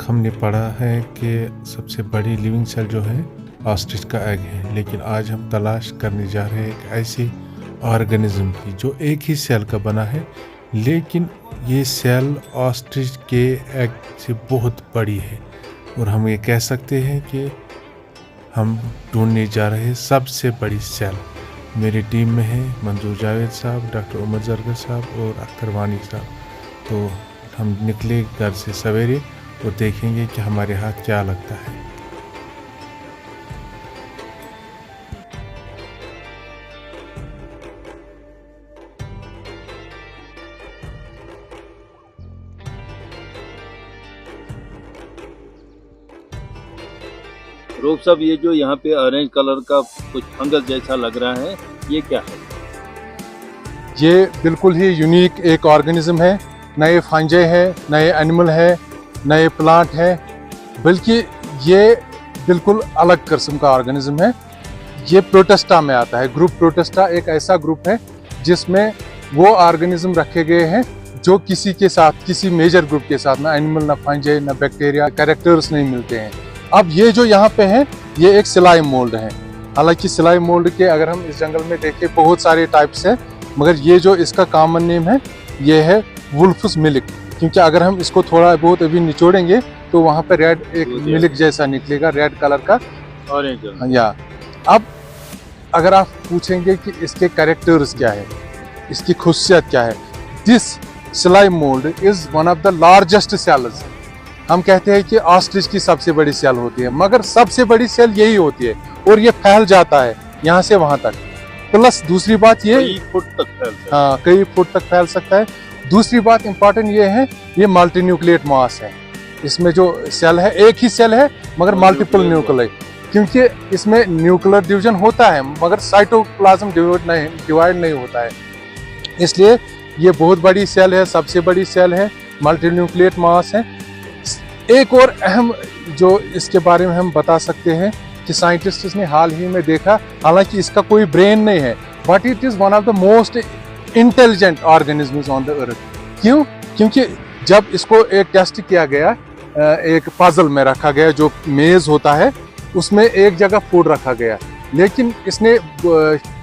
हमने पढ़ा है कि सबसे बड़ी लिविंग सेल जो है ऑस्ट्रिच का एग है, लेकिन आज हम तलाश करने जा रहे हैं एक ऐसी ऑर्गेनिज्म की जो एक ही सेल का बना है, लेकिन ये सेल ऑस्ट्रिच के एग से बहुत बड़ी है। और हम ये कह सकते हैं कि हम ढूंढने जा रहे हैं सबसे बड़ी सेल। मेरी टीम में है मंजूर जावेद साहब, डॉक्टर उमर जरगर साहब और अख्तर वानी साहब। तो हम निकले घर से सवेरे और देखेंगे कि हमारे हाथ क्या लगता है। रूप साहब, ये जो यहाँ पे ऑरेंज कलर का कुछ फंगस जैसा लग रहा है, ये क्या है? ये बिल्कुल ही यूनिक एक ऑर्गेनिज्म है। नए फंजे हैं, नए एनिमल है, नए प्लांट है, बल्कि ये बिल्कुल अलग किस्म का ऑर्गेनिज्म है। ये प्रोटेस्टा में आता है। ग्रुप प्रोटेस्टा एक ऐसा ग्रुप है जिसमें वो ऑर्गेनिज्म रखे गए हैं जो किसी के साथ, किसी मेजर ग्रुप के साथ, ना एनिमल, ना फंजे, ना बैक्टीरिया कैरेक्टर्स नहीं मिलते हैं। अब ये जो यहाँ पे है, ये एक स्लाइम मोल्ड है। हालांकि स्लाइम मोल्ड के अगर हम इस जंगल में देखें बहुत सारे टाइप्स हैं, मगर ये जो इसका कॉमन नेम है ये है वुल्फ्स मिल्क। क्योंकि अगर हम इसको थोड़ा बहुत अभी निचोड़ेंगे तो वहाँ पे रेड एक मिल्क जैसा निकलेगा, रेड कलर का ऑरेंज। या अब अगर आप पूछेंगे कि इसके कैरेक्टर्स क्या है, इसकी खुशियत क्या है, this slime mould is one of the largest cells. हम कहते हैं कि ऑस्ट्रिच की सबसे बड़ी सेल होती है, मगर सबसे बड़ी सेल यही होती है और ये फैल जाता है यहाँ से वहां तक। प्लस दूसरी बात ये कई फुट तक फैल सकता है। हाँ, कई फुट तक फैल सकता है। दूसरी बात इंपॉर्टेंट ये है, ये मल्टी न्यूक्लिएट मास है। इसमें जो सेल है एक ही सेल है मगर मल्टीपल न्यूक्लियर, क्योंकि इसमें न्यूक्लियर डिवीजन होता है मगर साइटोप्लाज्म डिवाइड नहीं होता है। इसलिए ये बहुत बड़ी सेल है, सबसे बड़ी सेल है, मल्टी न्यूक्लिएट मास है। एक और अहम जो इसके बारे में हम बता सकते हैं कि साइंटिस्ट्स ने हाल ही में देखा, हालांकि इसका कोई ब्रेन नहीं है, but it is one of the most intelligent organisms on the earth. क्यों? क्योंकि जब इसको एक टेस्ट किया गया, एक पजल में रखा गया, जो मेज होता है उसमें एक जगह फूड रखा गया, लेकिन इसने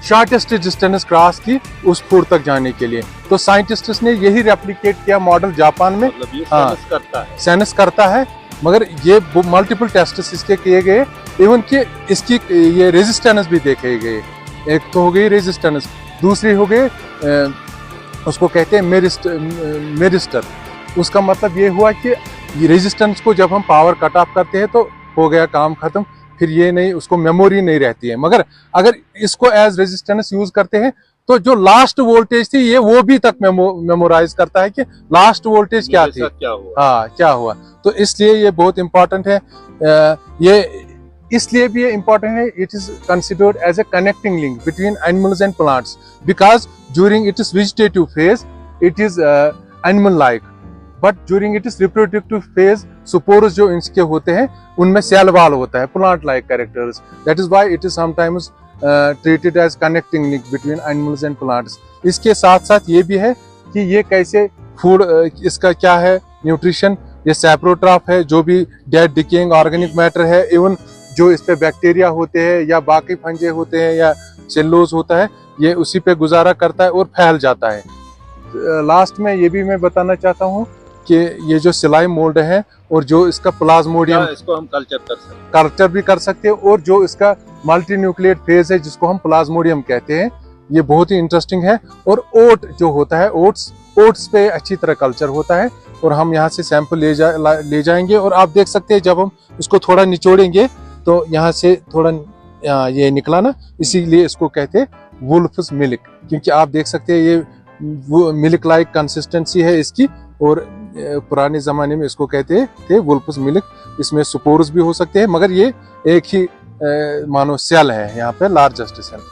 शॉर्टेस्ट डिस्टेंस क्रॉस की उस फूड तक जाने के लिए। तो साइंटिस्ट्स ने यही रेप्लिकेट किया मॉडल जापान में। मतलब ये सेंस करता है। सेंस करता है, मगर ये मल्टीपल टेस्ट इसके किए गए, इवन कि इसकी ये रेजिस्टेंस भी देखे गए। एक तो हो गई रेजिस्टेंस, दूसरी हो गई उसको कहते हैं मेरिस्टर। उसका मतलब ये हुआ कि ये रेजिस्टेंस को जब हम पावर कट ऑफ करते हैं तो हो गया काम खत्म, फिर ये नहीं, उसको मेमोरी नहीं रहती है। मगर अगर इसको एज रेजिस्टेंस यूज करते हैं तो जो लास्ट वोल्टेज थी ये वो भी तक मेमोराइज करता है कि लास्ट वोल्टेज क्या थी, हाँ क्या हुआ। तो इसलिए ये बहुत इंपॉर्टेंट है। ये इसलिए भी ये इंपॉर्टेंट है, it is considered as a connecting link between animals and plants, because during it is vegetative phase it is animal like, but during it is reproductive phase spores जो इसके होते हैं उनमें सेल वॉल होता है, plant like characters. That is why it is sometimes treated as connecting link between animals and plants. इसके साथ साथ ये भी है कि ये कैसे फूड, इसका क्या है न्यूट्रिशन, ये सैप्रोट्रॉफ है, जो भी डेड डिकेइंग ऑर्गेनिक मैटर है, इवन जो इस पे बैक्टीरिया होते हैं या बाकी फंजे होते हैं या सेल्यूलोज होता है, ये उसी पे गुजारा करता है और फैल जाता है। लास्ट में ये भी मैं बताना चाहता हूँ कि ये जो स्लाइम मोल्ड है और जो इसका प्लाज्मोडियम, इसको हम कल्चर भी कर सकते हैं, और जो इसका मल्टी न्यूक्लिएट फेज है जिसको हम प्लाज्मोडियम कहते हैं, ये बहुत ही इंटरेस्टिंग है। और ओट जो होता है, ओट्स पे अच्छी तरह कल्चर होता है, और हम यहाँ से सैंपल ले जाएंगे। और आप देख सकते हैं जब हम इसको थोड़ा निचोड़ेंगे तो यहाँ से थोड़ा ये निकला ना, इसीलिए इसको कहते हैं वुल्फ्स मिल्क, क्योंकि आप देख सकते हैं ये मिल्क लाइक कंसिस्टेंसी है इसकी। और पुराने जमाने में इसको कहते थे वुल्फ्स मिल्क। इसमें स्पोर्स भी हो सकते हैं, मगर ये एक ही मानो सेल है यहाँ पे, लार्जेस्ट सेल।